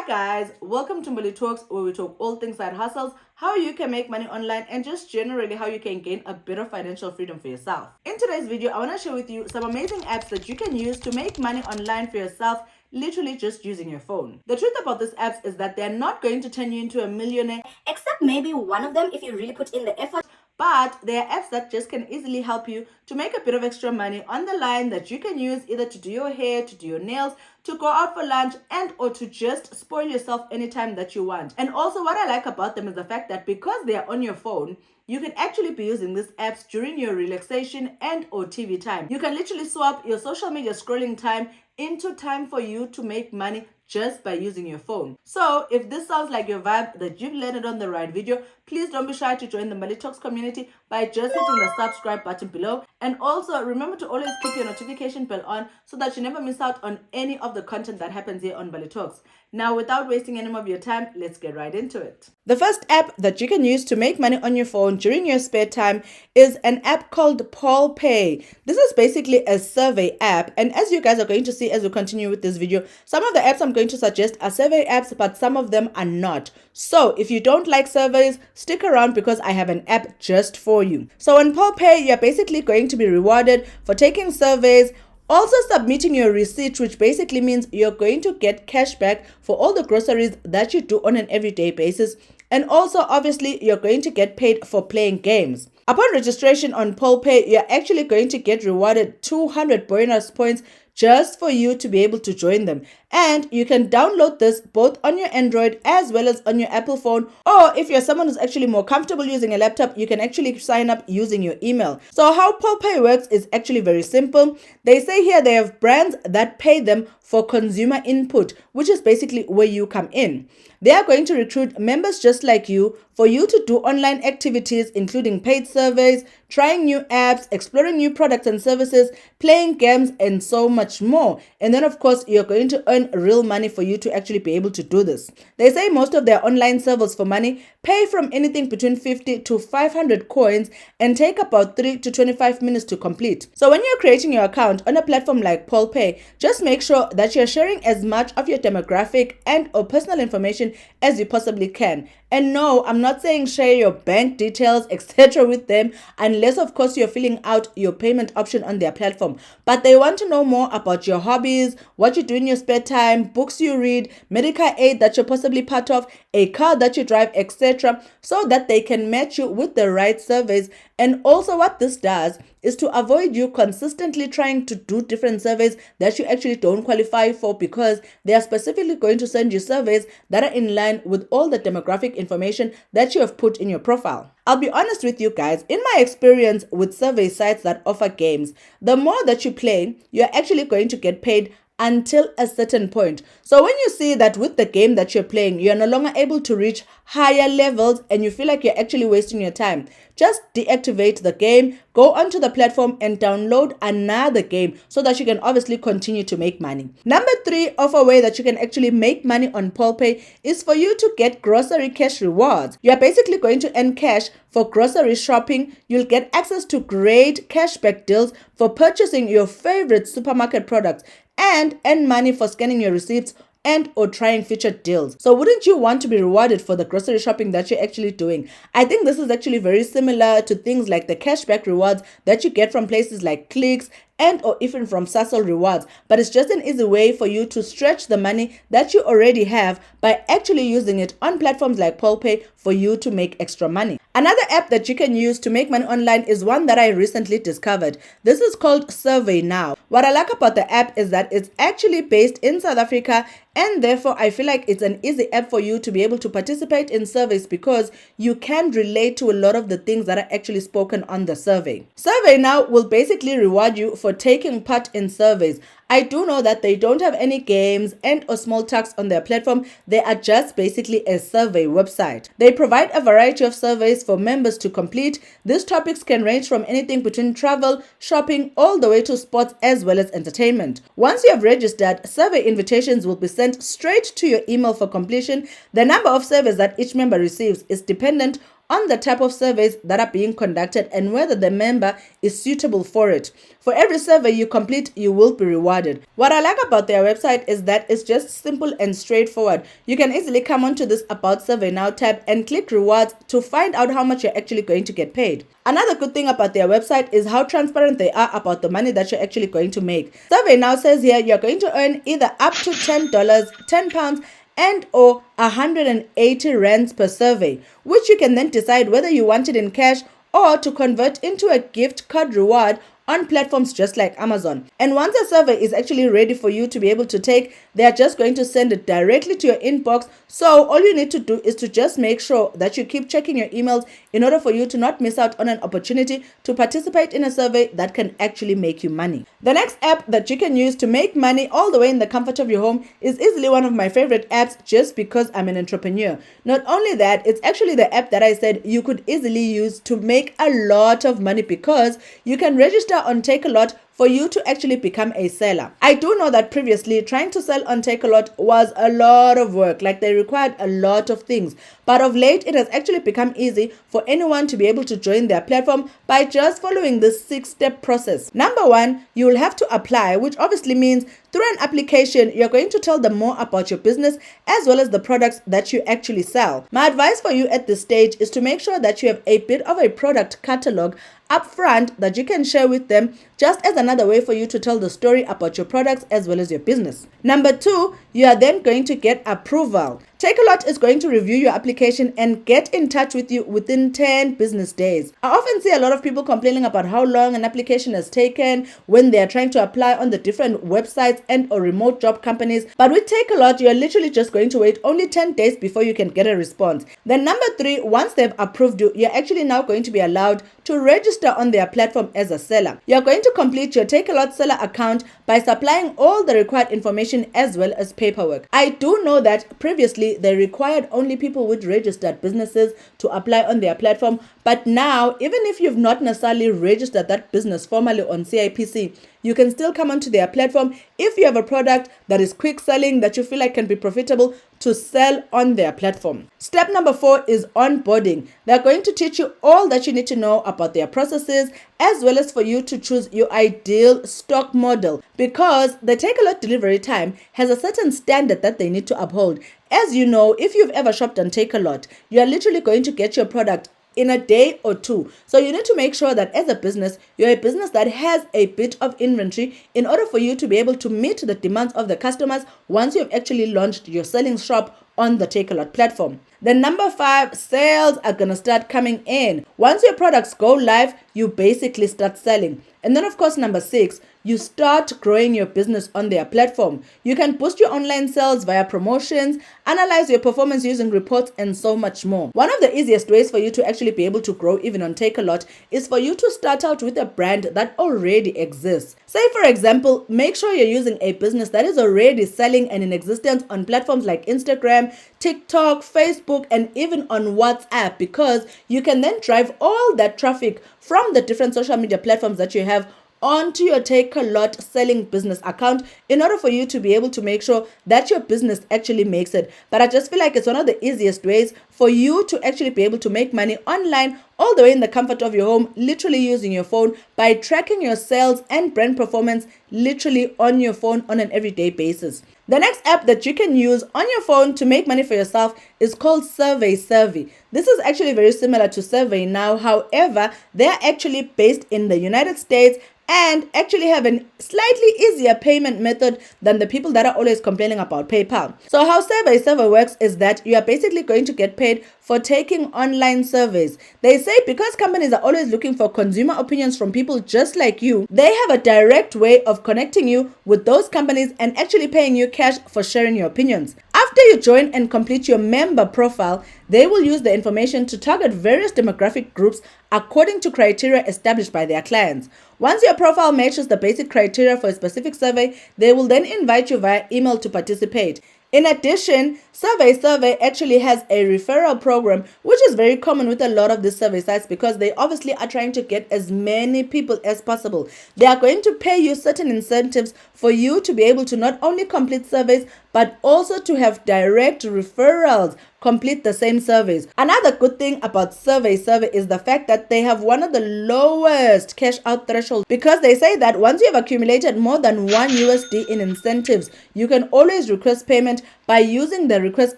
Guys, welcome to Mbali Talks, where we talk all things side hustles, how you can make money online, and just generally how you can gain a bit of financial freedom for yourself. In today's video, I want to share with you some amazing apps that you can use to make money online for yourself, literally just using your phone. The truth about these apps is that they're not going to turn you into a millionaire, except maybe one of them if you really put in the effort. but they are apps that just can easily help you to make a bit of extra money on the line that you can use either to do your hair, to do your nails, to go out for lunch, and or to just spoil yourself anytime that you want. And also what I like about them is the fact that because they are on your phone, you can actually be using these apps during your relaxation and or TV time. You can literally swap your social media scrolling time into time for you to make money just by using your phone. So if this sounds like your vibe, that you've landed on the right video, please don't be shy to join the Mbali Talks community by just hitting the subscribe button below. And also remember to always keep your notification bell on so that you never miss out on any of the content that happens here on Mbali Talks. Now, without wasting any more of your time, let's get right into it. The first app that you can use to make money on your phone during your spare time is an app called PaulPay. This is basically a survey app, and as you guys are going to see as we continue with this video, some of the apps I'm going to suggest are survey apps, but some of them are not. So if you don't like surveys, stick around because I have an app just for you. So on PaulPay, you're basically going to be rewarded for taking surveys, also submitting your receipt, which basically means you're going to get cash back for all the groceries that you do on an everyday basis. And also, obviously, you're going to get paid for playing games. Upon registration on PaulPay, you're actually going to get rewarded 200 bonus points just for you to be able to join them. And you can download this both on your Android as well as on your Apple phone. Or if you're someone who's actually more comfortable using a laptop, you can actually sign up using your email. So how PaulPay works is actually very simple. They say here they have brands that pay them for consumer input, which is basically where you come in. They are going to recruit members just like you for you to do online activities, including paid surveys, trying new apps, exploring new products and services, playing games, and so much more. And then, of course, you're going to earn real money for you to actually be able to do this. They say most of their online servers for money pay from anything between 50 to 500 coins and take about 3 to 25 minutes to complete. So when you're creating your account on a platform like PaulPay, just make sure that you're sharing as much of your demographic and or personal information as you possibly can. And no, I'm not saying share your bank details, etc. with them, unless of course you're filling out your payment option on their platform. But they want to know more about your hobbies, what you do in your spare time, books you read, medical aid that you're possibly part of, a car that you drive, etc. so that they can match you with the right surveys. And also what this does is to avoid you consistently trying to do different surveys that you actually don't qualify for, because they are specifically going to send you surveys that are in line with all the demographic information that you have put in your profile. I'll be honest with you guys, in my experience with survey sites that offer games, the more that you play, you're actually going to get paid until a certain point. So when you see that with the game that you're playing, you're no longer able to reach higher levels and you feel like you're actually wasting your time, just deactivate the game, go onto the platform and download another game so that you can obviously continue to make money. Number 3 of a way that you can actually make money on PaulPay is for you to get grocery cash rewards. You're basically going to earn cash for grocery shopping. You'll get access to great cashback deals for purchasing your favorite supermarket products and earn money for scanning your receipts and or trying featured deals. So wouldn't you want to be rewarded for the grocery shopping that you're actually doing? I think this is actually very similar to things like the cashback rewards that you get from places like Clicks and or even from Sasol Rewards, but it's just an easy way for you to stretch the money that you already have by actually using it on platforms like PaulPay for you to make extra money. Another app that you can use to make money online is one that I recently discovered. This is called Survey Now. What I like about the app is that it's actually based in South Africa, and therefore I feel like it's an easy app for you to be able to participate in surveys because you can relate to a lot of the things that are actually spoken on the survey. Survey Now will basically reward you for taking part in surveys. I do know that they don't have any games and or small talks on their platform. They are just basically a survey website. They provide a variety of surveys for members to complete. These topics can range from anything between travel, shopping, all the way to sports as well as entertainment. Once you have registered, survey invitations will be sent straight to your email for completion. The number of surveys that each member receives is dependent on the type of surveys that are being conducted and whether the member is suitable for it. For every survey you complete, you will be rewarded. What I like about their website is that it's just simple and straightforward. You can easily come onto this About Survey Now tab and click rewards to find out how much you're actually going to get paid. Another good thing about their website is how transparent they are about the money that you're actually going to make. Survey Now says here you're going to earn either up to $10, £10, and or 180 rands per survey, which you can then decide whether you want it in cash or to convert into a gift card reward on platforms just like Amazon. And once a survey is actually ready for you to be able to take, they are just going to send it directly to your inbox. So all you need to do is to just make sure that you keep checking your emails in order for you to not miss out on an opportunity to participate in a survey that can actually make you money. The next app that you can use to make money all the way in the comfort of your home is easily one of my favorite apps just because I'm an entrepreneur. Not only that, it's actually the app that I said you could easily use to make a lot of money because you can register on Takealot for you to actually become a seller. I do know that previously trying to sell on Takealot was a lot of work, like they required a lot of things. But of late, it has actually become easy for anyone to be able to join their platform by just following this 6-step process. Number one, you will have to apply, which obviously means through an application, you're going to tell them more about your business as well as the products that you actually sell. My advice for you at this stage is to make sure that you have a bit of a product catalog up front that you can share with them, just as another way for you to tell the story about your products as well as your business. Number two, you are then going to get approval. Takealot is going to review your application and get in touch with you within 10 business days. I often see a lot of people complaining about how long an application has taken when they are trying to apply on the different websites and or remote job companies. But with Takealot, you're literally just going to wait only 10 days before you can get a response. Then number three, once they've approved you, you're actually now going to be allowed to register on their platform as a seller. You're going to complete your Takealot seller account by supplying all the required information as well as paperwork. I do know that previously they required only people with registered businesses to apply on their platform, but now even if you've not necessarily registered that business formally on CIPC, you can still come onto their platform if you have a product that is quick selling that you feel like can be profitable to sell on their platform. Step number 4 is onboarding. They're going to teach you all that you need to know about their processes as well as for you to choose your ideal stock model, because the Takealot delivery time has a certain standard that they need to uphold. As you know, if you've ever shopped on Takealot, you are literally going to get your product in a day or two. So you need to make sure that as a business, you're a business that has a bit of inventory in order for you to be able to meet the demands of the customers once you've actually launched your selling shop on the Takealot platform. Then number 5, sales are going to start coming in. Once your products go live, you basically start selling. And then of course, number 6, you start growing your business on their platform. You can boost your online sales via promotions, analyze your performance using reports, and so much more. One of the easiest ways for you to actually be able to grow even on Takealot is for you to start out with a brand that already exists. Say for example, make sure you're using a business that is already selling and in existence on platforms like Instagram, TikTok, Facebook, and even on WhatsApp, because you can then drive all that traffic from the different social media platforms that you have onto your Takealot selling business account in order for you to be able to make sure that your business actually makes it. But I just feel like it's one of the easiest ways for you to actually be able to make money online all the way in the comfort of your home, literally using your phone by tracking your sales and brand performance literally on your phone on an everyday basis. The next app that you can use on your phone to make money for yourself is called Survey. This is actually very similar to Survey Now. However, they're actually based in the United States and actually have a slightly easier payment method than the people that are always complaining about PayPal. So how Survey works is that you are basically going to get paid for taking online surveys. They say because companies are always looking for consumer opinions from people just like you, they have a direct way of connecting you with those companies and actually paying you cash for sharing your opinions. After you join and complete your member profile, they will use the information to target various demographic groups according to criteria established by their clients. Once your profile matches the basic criteria for a specific survey, they will then invite you via email to participate. In addition, Survey actually has a referral program, which is very common with a lot of the survey sites because they obviously are trying to get as many people as possible. They are going to pay you certain incentives for you to be able to not only complete surveys, but also to have direct referrals complete the same surveys. Another good thing about Survey is the fact that they have one of the lowest cash out thresholds, because they say that once you have accumulated more than $1 in incentives, you can always request payment by using the request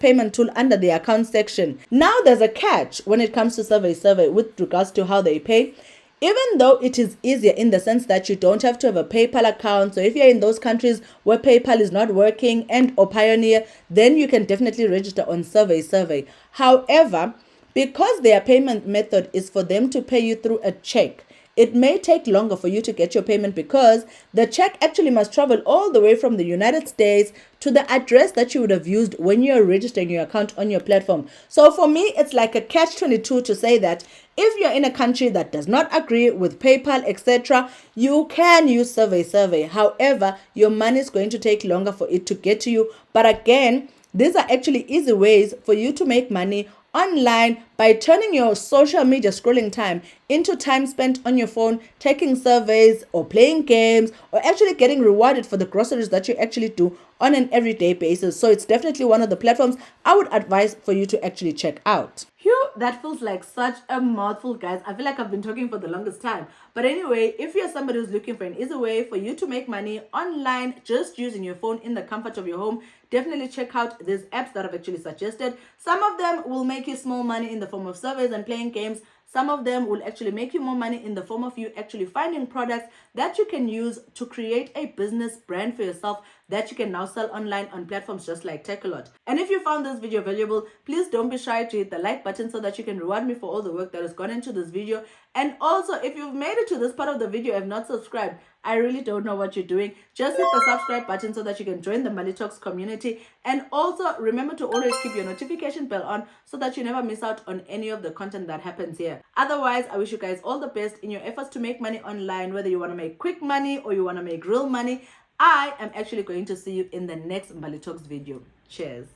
payment tool under the account section. Now there's a catch when it comes to Survey with regards to how they pay. Even though it is easier in the sense that you don't have to have a PayPal account, so if you're in those countries where PayPal is not working and or Pioneer, then you can definitely register on Survey. However, because their payment method is for them to pay you through a check, it may take longer for you to get your payment because the check actually must travel all the way from the United States to the address that you would have used when you're registering your account on your platform. So for me, it's like a catch-22 to say that if you're in a country that does not agree with PayPal, etc., you can use Survey. However, your money is going to take longer for it to get to you. But again, these are actually easy ways for you to make money online by turning your social media scrolling time into time spent on your phone, taking surveys or playing games, or actually getting rewarded for the groceries that you actually do on an everyday basis. So it's definitely one of the platforms I would advise for you to actually check out. Phew, that feels like such a mouthful, guys. I feel like I've been talking for the longest time. But anyway, if you're somebody who's looking for an easy way for you to make money online just using your phone in the comfort of your home, definitely check out these apps that I've actually suggested. Some of them will make you small money in the form of surveys and playing games. Some of them will actually make you more money in the form of you actually finding products that you can use to create a business brand for yourself that you can now sell online on platforms just like Takealot. And if you found this video valuable, please don't be shy to hit the like button so that you can reward me for all the work that has gone into this video. And also, if you've made it to this part of the video and have not subscribed, I really don't know what you're doing. Just hit the subscribe button so that you can join the Money Talks community. And also remember to always keep your notification bell on so that you never miss out on any of the content that happens here. Otherwise, I wish you guys all the best in your efforts to make money online, whether you want to make quick money or you want to make real money. I am actually going to see you in the next Money Talks video. Cheers.